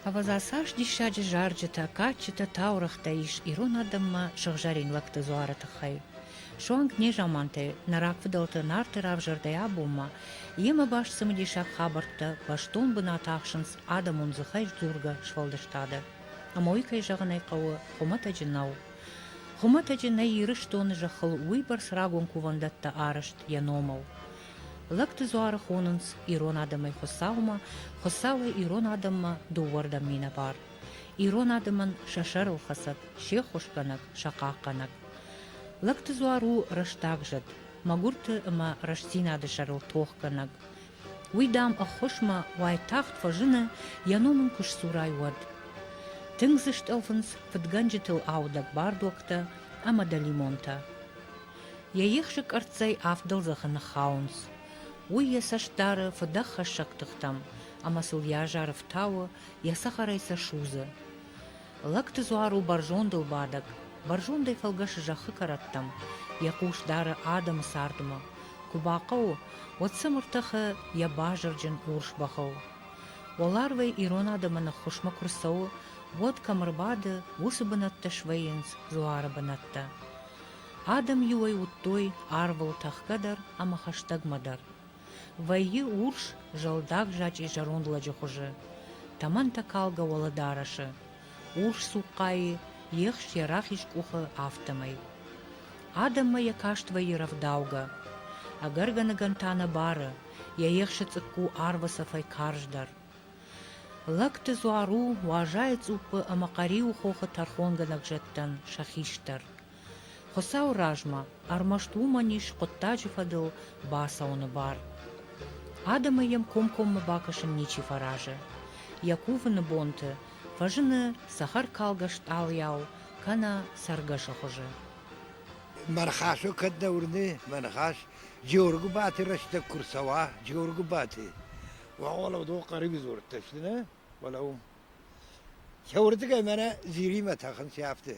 Авазасаш дишаджи жарджита качита таурахта иш ирон адамма шагжарин лакта зуарата хай. Шуанг нежаманте нарак Фыдæлты нарты равжардая бума, ема баш самадишак хабарта баштон бына тахшынс адамун зыхай зурга швалдаштады. Амойкай жағынай қауы хумата жинау. Хумата жинай ирыштоны жахыл уйбарс рагон кувандатта арышт яномау. Лакты зуары хонынс ирон адамай хосаума, хосауы ирон адамма дуварда мина бар. Ирон адамын шашарыл хасад, шехушканак, шақақанак. Лакты зуару раштак жад, магурты ама раштинады шарыл тоқканак. Уйдам ахошма вайтахт фажына яномын куш сурай вад. Тыңзышт алфынс фыдганжитыл аудак бардуакта, ама да лимонта. Яехшик арцай афдал захана хаунс. Уй ясаштары фыдах хашактыхтам, ама сыл яжаров тауы ясахарайса шузы. Лакты зуару баржондыл бадак, баржондай фалгашы жахы караттам, яқуш дары адам сардыма. Кубақау, отсы мұртақы я бажырджын урш бақау. Оларвай ирон адамына хушма курсау, вот камырбады усы бынатта швейінс зуары бынатта. Адам юай уттой арвал тахкадар, ама хаштагмадар. Вайы урш жалдак жач и жарондла жохужы. Таман такалга оладарашы. Урш суккайы, ехш ярахиш кухы автомай. Адама якаштва яравдауга. Агаргана гантана бары, я ехши цикку арвасафай карждар. Лакты зуару уважает упы амакариу хоха тархонганак жеттан шахиштар. Хосау ражма, армашту маниш коттаджи фадыл басауны бар. Адамаем ком-коммы бакашын ничи фаражы. Якувыны бонты, фажыны сахар калгашт ал яу, кана саргаша хожы. Мархашу кадда урны, мархаш, Джеоргуыбайы рашта курсава, Джеоргуыбайы. وعلى وضوء قريب زورت شنو ولا شاورتك أنا زيري ما تاخن سيافته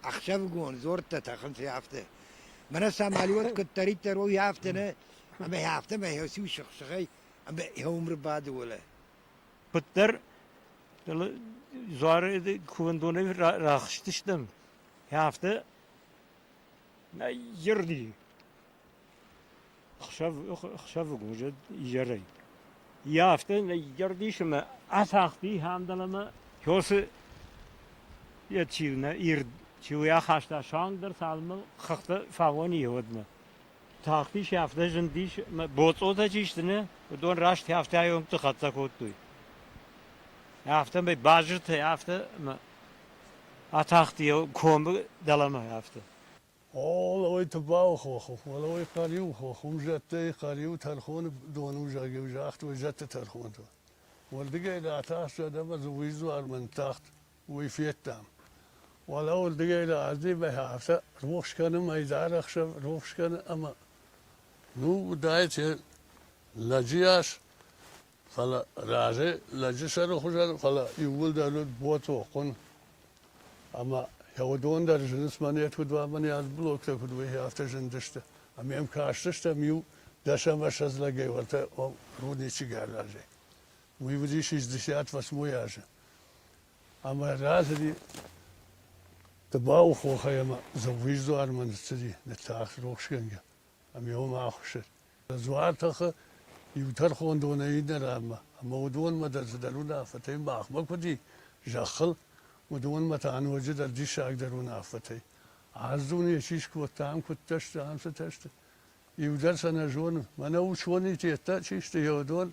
أخشى بقول زورت تاخن سيافته من ساماليوت كتريت ترو يافتنا أما يافته ما هو سوي شخصي أما هو عمر بعد ولا بتر زار كوندوني راخشتشتم يافته ما يردي أخشى بقول يجري Yaften yardışımı asakti hamdalama yosu yatçıvna ir çuya haşta şangdır salmı xıxtı fagoni yodma taxti şafta jindiş botsoda çiştini don raşt hafta yomtu xatsa kottu hafta be bajıt hafta ataxti kombu dalama hafta والله يتباو خوخو والله يقاريو خوخو جت قاريو ترخون دونو جاگو جاخت و جت ترخون تو والدقه الى تاخت دم زويزو من تاخت ويفيتام والله والدقه الى عزي بها عفتا روخش كان ما يدار اخشب روخش كان اما نو دايت لجياش فلا راجي لجي شرو خجر فلا يقول دارود بوتو قن اما يودون در جنس منیت خود و منی از بلوک تا خود وی هفته جندشته امیم کاشتشته میو داشتم اش از لگه ولته رودی چی گرداجه وی ودیش ازدشیات واسمویاجه اما رازدی تباو خوخه ما زویج دوار من تدی نتاخ روش کنگه امیو ما خوشت زوار تخه یوتر خون دونه این رام اما ودون ما در زدلون آفته باخ بکدی جاخل ودون ما تعنوجد الديش أقدرون عفتي عزوني شيش كوتام كتشت عم ستشت يودر سنة جون ما نوشوني تيتا شيش تيودون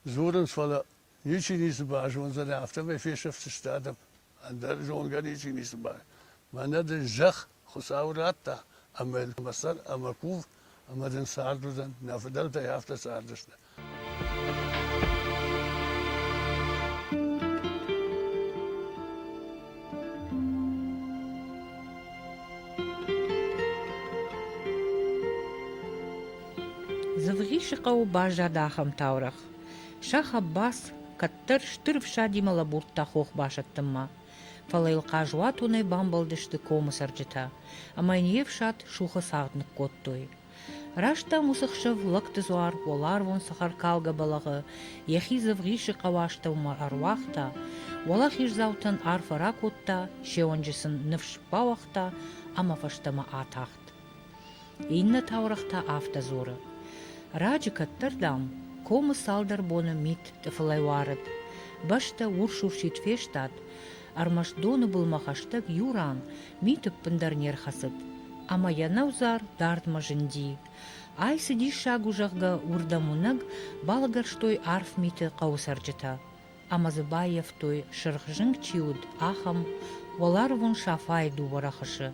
زورن فلا يشي نيس باجون زد عفته ما في شفت استادم عند جون قال يشي نيس باج ما ندر جخ خساورات أما المصر أما كوف أما دن ساردو دن نفدلت عفته ساردشنا Завгишикау бажа дахам таурах. Шах Аббас каттар штырып шадимала буртта хох башаттымма. Фалайлка жуат унай бамбалдышты комысаржыта, амайниев шат шуха сағдынық коттой. Рашта мусықшыв лықты зуар, олар вон сахар калга балығы, ехизов ғиші қавашта умар аруақта, олақ ежзаутын арфара котта, шеонжысын нывшпауақта, амафаштама атақт. Инна таурақта афта зоры. Раджы каттырдам, комы салдар боны мит тыфылай варыд. Башта уршуршит фештат, армашдоны булмахаштаг юран, митіп пындарнер хасыд. Ама янаузар дартма жынди. Ай сыди шагу жағға урдамунаг балагарштой арф миті қаусаржыта. Ама зыбаев той шырғжың чиуд ахам, олар вон шафай дубарахышы.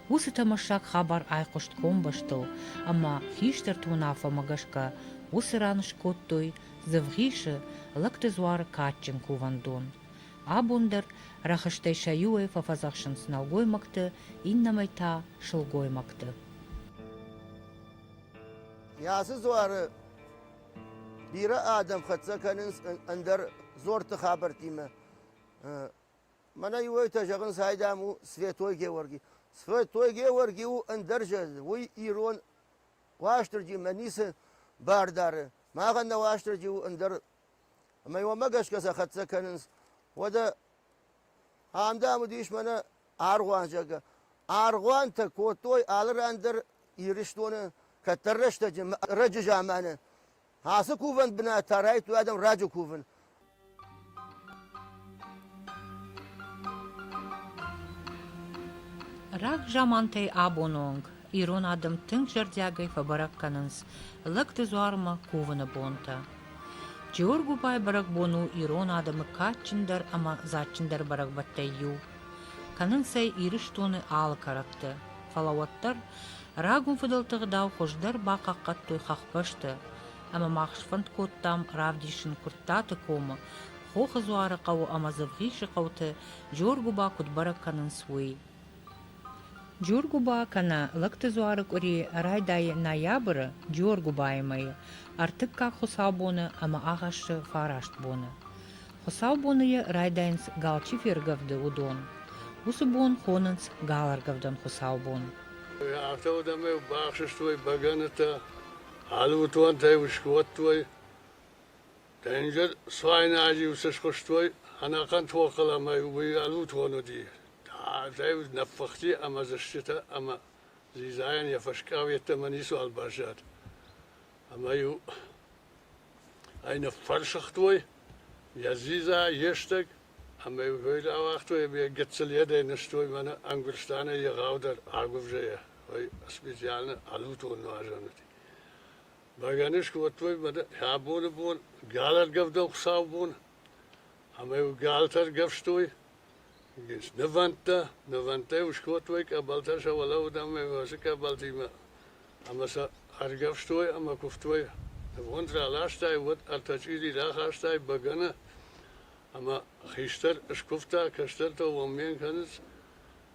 Усы тамашак хабар айқошт комбаштыл, ама хиштер тунафа магашка, усы раныш коттой, зывғишы лыкты зуары катчын кувандон. Абундар рахыштай шаюэ фафазақшын сыналгоймақты, иннамайта шылгоймақты. Ясы зуары бирі адам қатсаканын андыр зорты хабар тиме. Мана юай тажағын сайдаму светой георги. Светой георги у андыржы, уй ирон ваштырджи манисы бардары. Мағанда ваштырджи у андыр. Майва магашкаса қатсаканын وده همدامو دیش منه آرغوان جاگه آرغوان تا کوتوی آلر اندر ایرشتونه کترشت رج جامانه هاسه کوفن بنا ترایت و آدم راجو کوفن Рак жамантай абононг, ирон адам тынг жардягай фабаракканынс, лыкты зуарма кувана бонта. Джеоргуыбайы бәрәгбону ирон адамы катчындар ама затчындар бәрәгбаттайю. Канынсай ириш тоны алы каракты. Фалауаттар рагун фыдәлтығыдау хождар бақаққат той қақпашты. Ама мақшфанд коттам равдишын күрттаты комы, хохы зуары қау ама зывғиші қауты Джеоргуба күтбарак канын суй. Джеоргуба кана лыкты зуары көре райдай ноябры Джеоргуыбайы артык как хусаубоны, ама ағашы фарашт боны. Хусаубоны райдайнс галчи фергавды удон. Усы бон хонынс галаргавдан хусаубон. Автоудаме бақшыштвой баганыта, алутуан тай ушкуаттвой, тайнжер свайнажи усышқыштвой, анакан туақаламай уй алутуану ди. Тай нафахти ама защита, ама зизаян яфашкавиета манису албашат. Ама ю айна фаршахтвой, язиза ештаг, ама ю вейла авахтвой, я гетцеледа инаштвой мана ангурстана я гаудар агувжая. Ой, специально алутуану ажанути. Баганыш куаттвой мана хабоны бон, галар гавдан хсаубон, ама ю галтар гавштвой, Nevanta uskotwai kabalta sa walau dame wasa kabaltima. Amasa argafstoi ama kuftoi. Wondra lastai wat altachiri lachastai bagana. Ama gister skufta kastelto wamien kanis.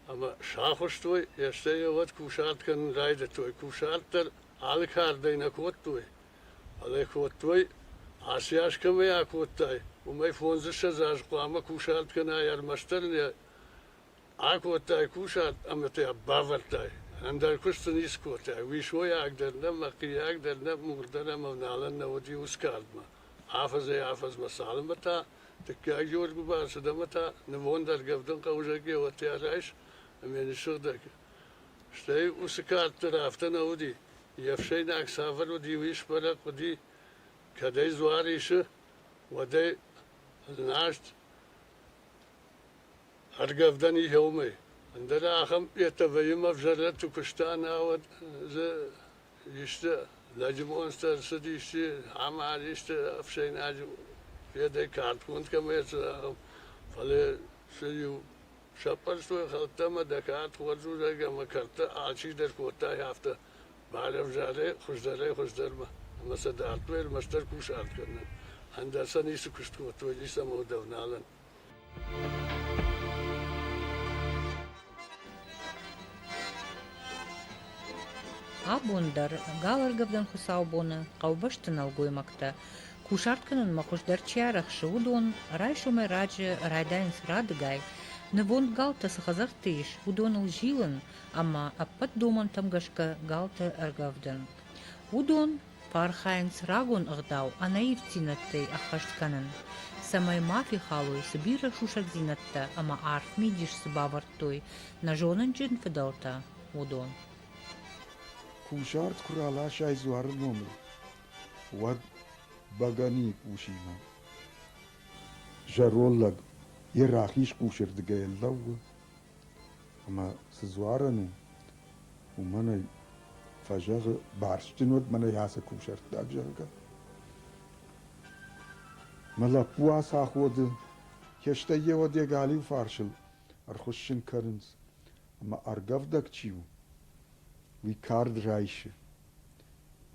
Ama schafostoi yastei wat kushat kan rijden toi. Kushatter alkar deina kottoi. Ale kottoi Asias kame akottai. Umay fonzisha zazqama kushat kan ayar mastarne. Akottai kushat amate bavartai. Andar kusten iskottai. Wishoy agderna maqi agderna murdana mavnalan wadi uskaldma. Afaz masalmata. Tekka Джеоргуыбайы sadamata. Nevondar gavdan qawjagi wati araish. Ameni shugdak. Shtay uskalt taraftan wadi. Yafshayna aksavar wadi wish barak wadi. Kadai zuarisha. Wadai ناشت أرقفدني يومي عندنا أخم يتبين مفجرات وكشتان أود يشتا لاجمون سترسد يشتا عمال يشتا أفشين أجو في يدي كارت كنت كما يتساهم فلي سيو شابر شوي خلطة ما دكات ورزو زيقا ما كرتا عالشي در كوتا يافتا بعرف جاري خوش درما ما صدارت وير مشتر كوشات كنا Andersen is de kustkoot, we is dat maar downalen. Абундар галаргавдан хусаубоны, қаубаштын алгоймакта, Кушартканын мақушдарчиарах шудон, райшуме радже райдайнс радгай, невон галта сахазартиш, удонул жилен, ама аппат доман тамгашка галта аргавдан. Удон пархайнс рагон агдау, а наивтинатты ахаштканын. Самай мафи халуй сбира шушак зинатта, ама арф мидиш сбавартой, на жонан джин фыдәлта, удон. Кушарт курала шай зуар номер. Вад багани кушина. Жароллаг ирахиш кушер дгейллав. Ама сзуарану умана фажаг барштинот мана яса кушер дагжага. Мала пуаса ход кешта евод ягали фаршил архушин карнс. Ама аргавдаг чиу. وی کارد رایشه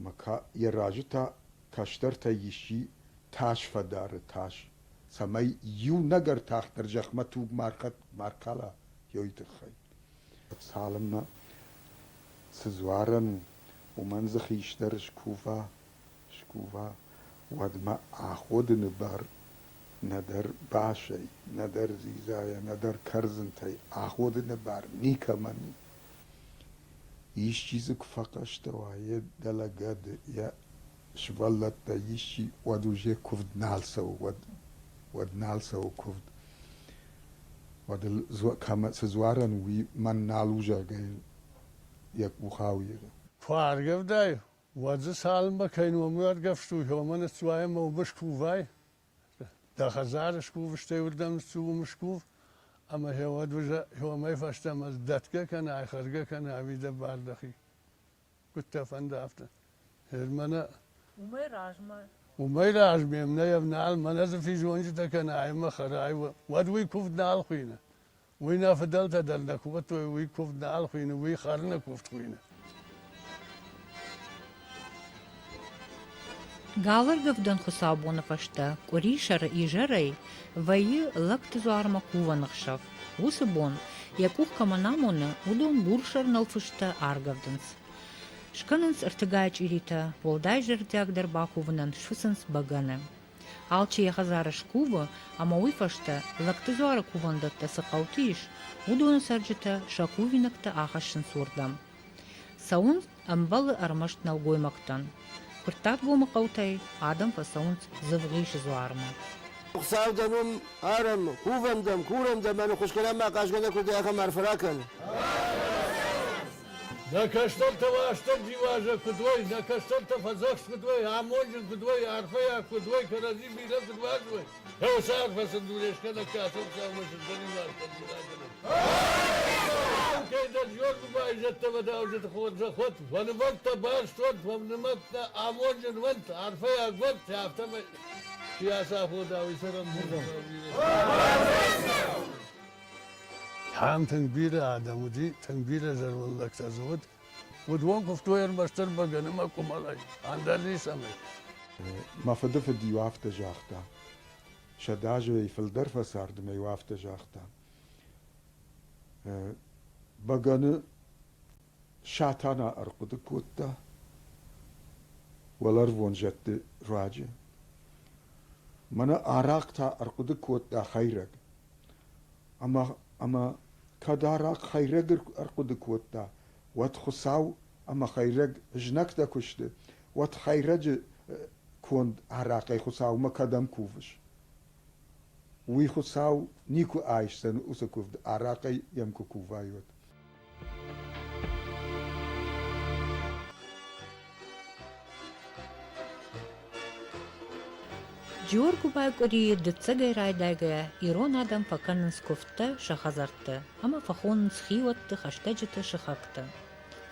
مکا یه راجتا کشتر تا یشی تاش فداره تاش سمی یو نگر تاخت در جخمه توگ مارکالا یویت خی سالمنا سزوارن و منز خیشتر شکوفا ود ما آخود نبر ندر باشی ندر زیزای ندر کرزن تای آخود نبر نیکا منی Ищи факаштавая далагад я шваллата ищи вадуже ковдналсау вадналсау ковд вадл кама сзваран ви ман налужа гай як ухауя Фаргавдай, вадз салма кайну муад гавшту, хоман цвая мо башкувай. Да хазар шкув штевдам цум шкув. اما هواد وجه هو ما يفشتم از دتکه کنه آخرگه کنه عویده باردخی کت فند افته هرمنا وما راجمه من يبنال من از في جوانج تكن عيما خراي ود وي كوف نال خوينا وينا فضلت دلنا كوت وي كوف نال خوينا وي خرنا كوفت خوينا Галар гавдан хусабона фашта, коришар и жарей, ваи лактизуарма куванахшав. Усабон, якух каманамона, удон буршар налфышта аргавданс. Шкананс артыгач ирита, волдай жердяк дарбакуванан швысанс багане. Алчи яхазара шкува, ама уйфашта, лактизуара кувандатта сақаутиш, удон сарджита шакувинакта ахашын сурдам. Саун амбалы армашт налгоймактан. Куртат гома қаутай, адам фасаунц завғиш зуарма. Савданум арам, кувандам, курандам, ану хушкалама қашгана кудяха марфаракан. На каштолта ваштом диважа кудвой, на каштолта фазах кудвой, амонжин кудвой, арфая кудвой, карази мира кудвой. Я усар фасандулешка на касом самышин заниматься динадана. Кейда Джеоргуыбайы жатта вада уже ход заход, ван ванта баш тот, ван наматта амонжин вант, арфая гвант, яфтама сияса хода уйсарам мурдам. هم تنبیل آدمودی تنبیل زرولک تزود ودوان گفتویر مستر بگنه ما کمالای اندر نیستم ما فدف دیوافت جاختا شداجوی فلدر فسارد میوافت جاختا بگنه شاتانا ارقد کوتا ولر ونجت راجه من عراق تا ارقد کوتا خیرگ اما كدارك خيرج أرقد كوتا واتخساو أما خيرج جنك دا كشت واتخيرج كون عراقي خساو ما كدم كوفش وي خساو نيكو عايش سن أسكوف عراقي يمكو كوفايوت Джеоргуыбайы кори дыццыгай райдайга ирон адам факанынс кофта шахазартты, ама фахонынс хиватты хаштаджыты шахакты.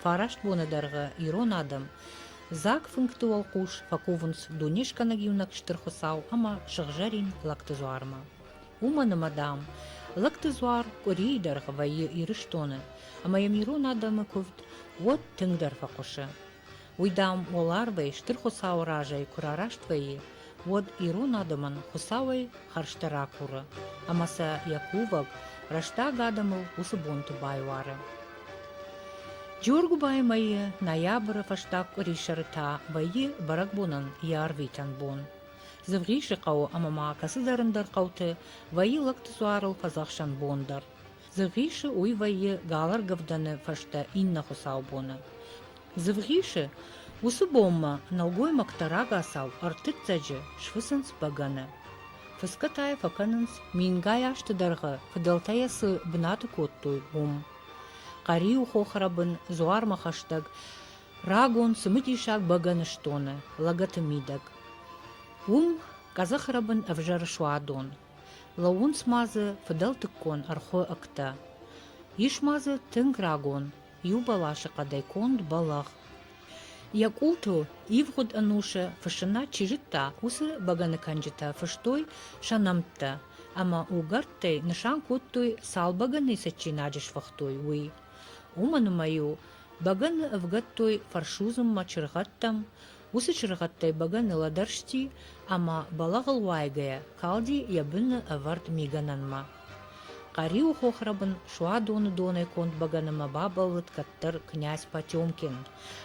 Фарашт бонадарга ирон адам зак функты волкуш факовынс дунешкана гивнак штырхосау, ама шахжарин лактызуарма. Уманы мадам лактызуар кори дарга вайы ирыштоны, ама ям ирон адамы ковт вот тыңдар факошы. Уйдам оларбай штырхосау ражай курарашт вайы, вот ирон адаман хусавай харштара кура, амаса якуваг рашта гадамыл усыбонты байвары. Джеоргуыбайы майы ноябрь фаштак ришарыта байы бәрәгбонан ярвитан бон. Зывгиши қау амама касыдарындар қауты вайы лақты суарыл Казахшан бондар. Зывгиши уй вайы галар гавданы фашта инна хусау боны. Зывгиши усы бомма налгой мактара гасау артыцаджы швысынс баганы. Фыскатай факанынс мингай аштыдарға Фыдәлтаясы бынаты коттуй бом. Қариу хохарабын зуар махаштаг рагон сымытишак баганыштоны лагатымидаг. Казахарабын авжар шуадон. Лаун смазы Фыдәлты кон архо акта. Ишмазы тынг рагон, ю балашы қадай конд балах. Якулту ивхуд ануша фашына чижитта усы баганы канжита фаштой шанамтта. Ама угарттай нышан коттой сал баганы сачинаджиш вахтой уй. Уману маю баганы авгаттой фаршузым мачыргаттам. Усы чыргаттай баганы ладаршти, ама балағыл уайгая калди ябыны авард мигананма. Қариу хохрабын шуа доны конд баганыма бабалыт каттыр князь Потемкин.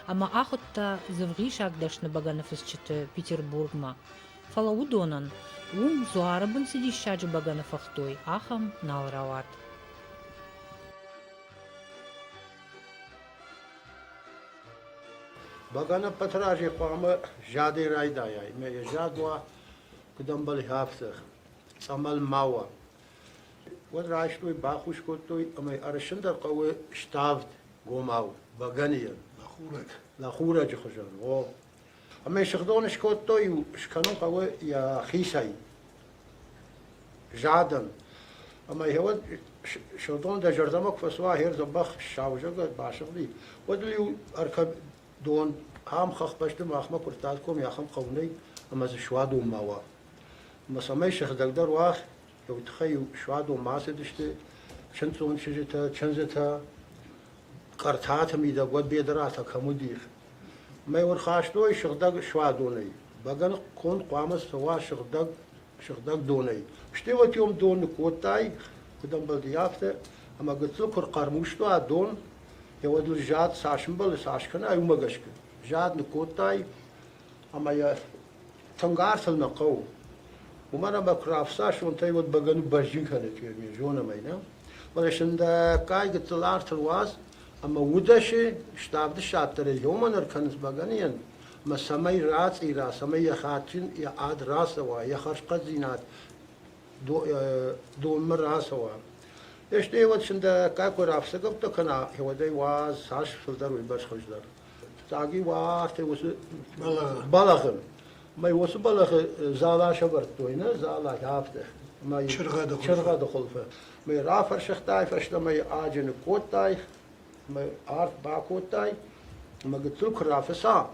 Ама ахутта зывғи шагдашны баганов исчыты Петербургма. Фалау донан, зуарабын сидишаджы баганов ахтой, ахам налрават. Bagana patraje pama jade raidaya. Me jadwa kudambal hafsach. Samal mawa. Wat raishtoi bachush kotoi amay arshindar qawe shtavd gomau baganiya. La khura jkhjan. O amay shkhdon shkotoi shkanon qawe ya khisay. Jadan. Amay hewad shkhdon da jardamak faswa her zabakh shawjaga bashqli. Wadli arkab دون هم خخ باشتم آخما کرتاد کم یا خم قونی اما از شواد و ماوا مسامه شخ دکتر واخ یو تخیو شواد و ماسه دشته چند سون شجتا چند زتا قرطات میدا بود بیدرات کمودیخ ما ور خاشتوی شخ دک شواد دونی بگن کن قامس سوا شخ دک دونی شتی وقت یوم دون کوتای کدام بلدیافته اما گتلو کر قرموشتو دون يود الجاد ساشمبل ساشكنا أيوم جشك جاد نكوتاي أما يا تنقار سلنقو ومرة بكراف ساش وانتي ود بجنو بجين كانت يعني جونا ماينا ولكن دا كاي قتلار تلواز أما ودشة شتاب دشات ترى يوم أنا كنس بجنيان ما سمي راس إيرا سمي خاتين يا عاد راسوا يا خرج قزينات دون مر راسوا اشتي وقت شندا كاكو رافسكب تكنا هو داي واز ساش فلتر ويبرش خجدار تاقي وارتي وس بلغ ما يوس بلغ زالا شبرت توينا زالا يافته ما شرغا دخل فه ما رافر شختاي فشتا ما اجن كوتاي ما ارت باكوتاي ما قلت رافسا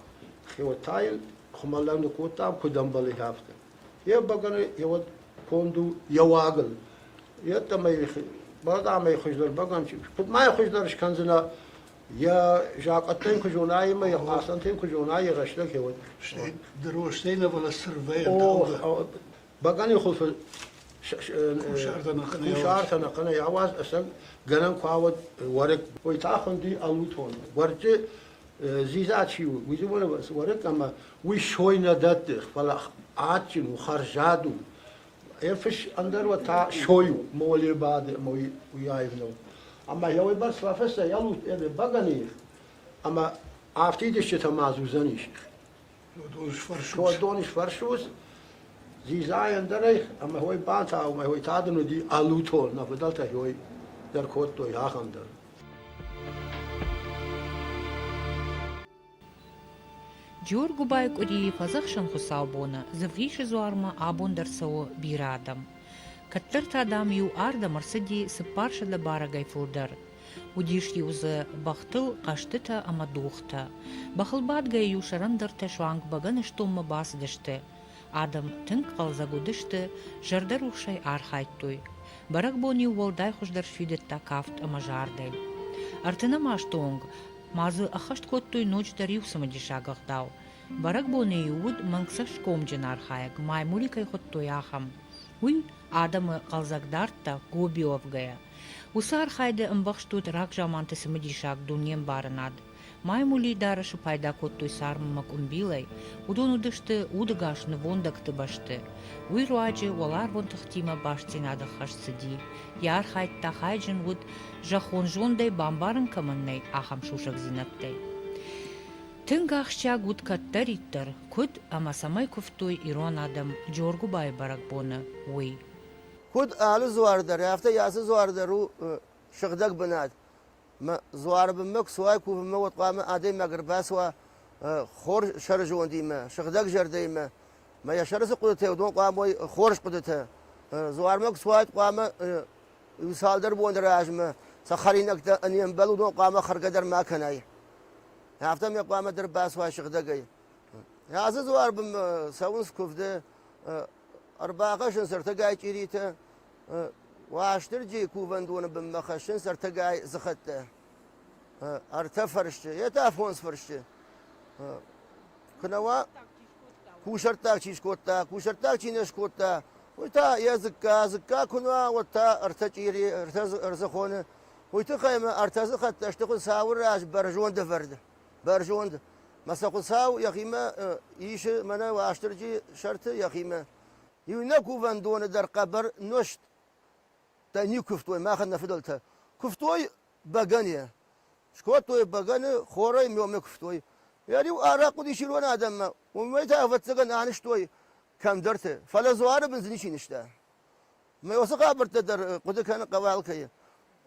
هو تايل خمالان كوتا كدم بل يافته يا بغن يود كوندو يواغل يتما بعد ما يخجل بقى ما يخجلش كنزنا يا جاقتين كجوناي ما يقاسنتين كجوناي غشلك يود دروشتين ولا سرفير بقى يخلف مشارتنا قنا يعواز أسل جنن قاود ورق ويتاخن دي ألوتون ورجة زيزات شيء ويزونا بس ورق أما ويشوينا دتخ فلا عاتين وخرجادو يفش أندر وتا شويو مولي بعد موي ويايفنو أما يوي بس فافسه يلوت إذا بغني أما عفتي دش تمازو زنيش دونش فرشوس زي أندريخ أما هوي بانتا وما هوي تادنو دي ألوتون نفدلته هوي در كوتو ياخندر Джеоргуыбайы куди Казахшан хусалбона, зывгиши зуарма абондарсао бирадам. Каттырт адам ю арда марсыди сыпаршада барагай фулдар. Удиш юзы бахтыл каштыта амадухта. Бахылбадгай ю шарандарта шванг баганыштомма басдышты. Адам тынк қалзагудышты, жардарушай архайттой. Бәрәгбони уолдай хуждар швидетта кафт амажардай. Артына маштонг, мазы ахашт коттой ночь дарив самодишагах дау. Бәрәгбони юуд маңсаш комджин архаяг, маймуликай хоттой ахам. Уй адамы қалзагдартта гобиовгая. Усы архайды ымбақштут рак жаманты самодишаг дуньен барынад. Маймули дарышы пайда коттой сармымак умбилай, удон удышты удыгашны вондакты башты. Уй руаджи олар вонтықтима баштинады хашсыди. Яр хайтта хайджин уд жахон жондай бамбарын каманнай ахам шушак зинаптай. Тынгахща гуд каттар иттар, куд ама самай куфтой ирон адам Джеоргуыбайы бæрәгбоны, уй. Куд алы зуардар, яфта ясы зуардару шыгдаг бинад. زوار بمك سواي كوف موت قام أدي مقرباس خور شرجون ديما شغدق جر ديما ما يشرس قدته ودون قام خورش قدته زوار مك سواي قام يسال دربون دراجمه سخرينك أن ينبل ودون قام خرقدر ما كناي هفتم يقام درباس وشغدقي يا زوار بم سونس كوف ده 14 سرتقاي جريته واشترجي كوفن دون بمخشن سرتقاي زخته ارتفرشت يتافونس فرشت كنوا كوشرتاك تشيش كوتا كوشرتاك تشينش كوتا وتا يزكا زكا كنوا وتا ارتجيري ارزخون ويتقيم ارتزخت اشتغل ساور راج برجون دفرد برجون مسقو ساو يخيما يش منا واشترجي شرط يخيما ينكو فان دون در قبر نشت تاني كفتوي ما أخذنا فضلتها كفتوي بغانية شكوتوي بغاني خوري ميوم كفتوي يعني وآراق ودي يشيلون آدم وما يتعرفت سجن عنشتوي كم درته فلا زوار بنزنيش نشتا ما يوثق عبرت در قد كان قوال كي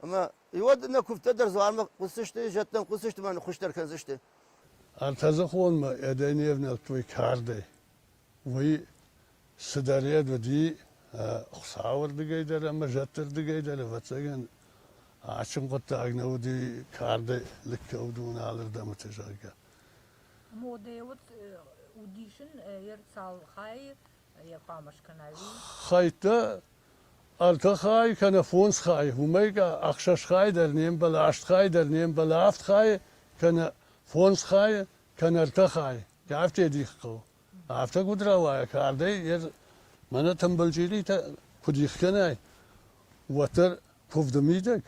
أما يود إنك كفت در زوار ما قصشت جتنا قصشت ما نخش در كنزشت ارتزخون ما يديني ابن التوي كاردي وي سداريد ودي خساور دقيدر أما جتر دقيدر فتسجن عشان قلت أجنودي كارد لك ودون على الدم تجاكا. موديوت وديشن يرسال خاي يقامش كناوي. خايتا أرتا خاي كان فونس خاي هميكا أخشش خاي در نيم بلاشت خاي در نيم بلافت خاي كان فونس خاي كان أرتا خاي عرفت يديخو عرفت قدرة وايا كاردي ير مانا تنبلجيلي تا كديخ كناي وتر كوف دميدك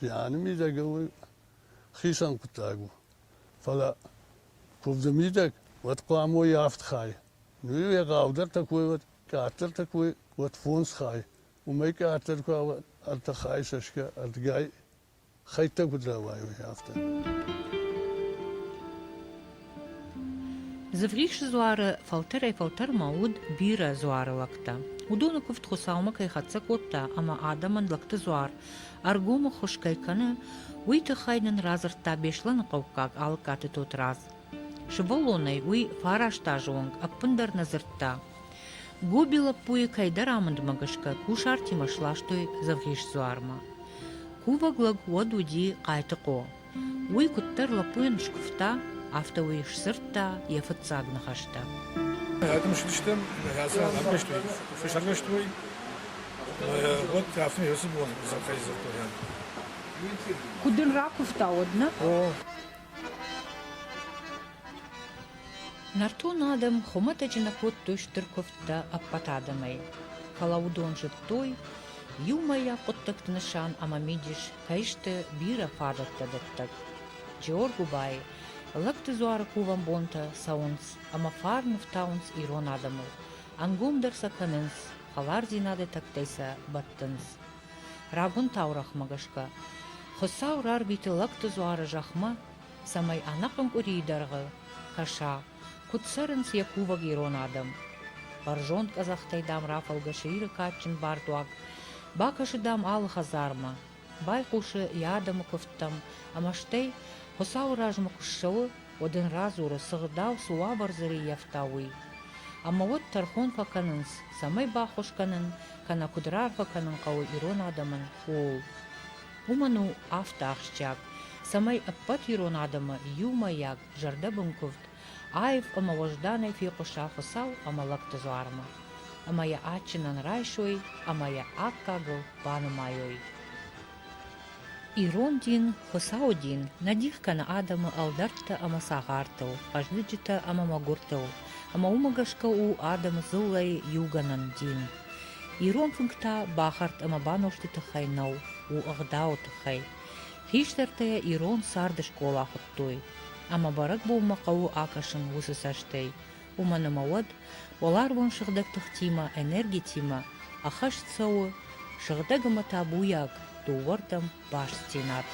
يعني ميدك هو خيسان كتاغو فلا كوف دميدك وتقامو يافت خاي نيو يغاودر تكوي وتكاتر تكوي وتفونس خاي وما يكاتر كوا أرتا خاي سشكا أرتقاي خيتا قدرة وايو يافتا زفريش زوار فلتر مود بيرا زوار وقتا ودون كفت خساوما كي خدسك وطا أما آدمان لقت زوار أرقوم خوش كي كان ويت خاينن رازر تابيشلن قوكاك آلكات توت راز شبولوني وي فاراش تاجونг أبندر نظرتا губила пуи кайдар аманд магашка кушарти машлаштой завгиш зуарма кува глаг водуди кайтыко уй куттар лапуин шкуфта автовыш сырта ефыцаг нахашта это мышль что я сразу обмышлю фишарно что вот афни если бы он заходил кудын ракуфта одна Нартон адам хоматаджина кот тойштырковта аппатадамай. Калаудон життой, юмая коттакт нышан амамидиш, кайшты бира фадаттадаттак. Джеоргуыбайы, лакты зуара кувам бонта саунс, ама фарнув таунс ирон адамыл. Ангумдар саканынс, халар зинаде тактайса баттынс. Рагун таурах магашка. Хосау рарбиты лакты зуара жахма, самай анакам уридаргы, каша. Кутсарынс якува гирон адам. Баржон казахтайдам рафал гаширы катчин бардуак. Бакашидам ал хазарма. Байкуши ядам куфтам. Амаштей хосау ражма кушшавы один раз уры сығдау суа барзыри яфтауи. Ама вот тархон каканынс. Самай бахуш канын, кана кудрар каканын кау ирон адамын ол. Уману афтахшчак. Самай аппат ирон адама юмаяк жарда бункуфт. Айв ама вожданай фи коша хосау ама лакта зуарма. Ама я ачинан райшой, ама я аккагыл бану майой. Ирон дин, хосау дин, надих кана адама алдарта ама сагартыл, аждыджита ама магуртыл, ама умагашка у адама зыллай юганан дин. Ирон функта бахарт ама баношты тахай нау, у агдау тахай. Хиштертая Ирон сарды школа хуттой. Ама барак болмақау акашын усы саштай. Уманымауад, олар вон шығдактық тима, энерги тима, ахаш цауы, шығдагыма табуяк, дувартам баш стенат.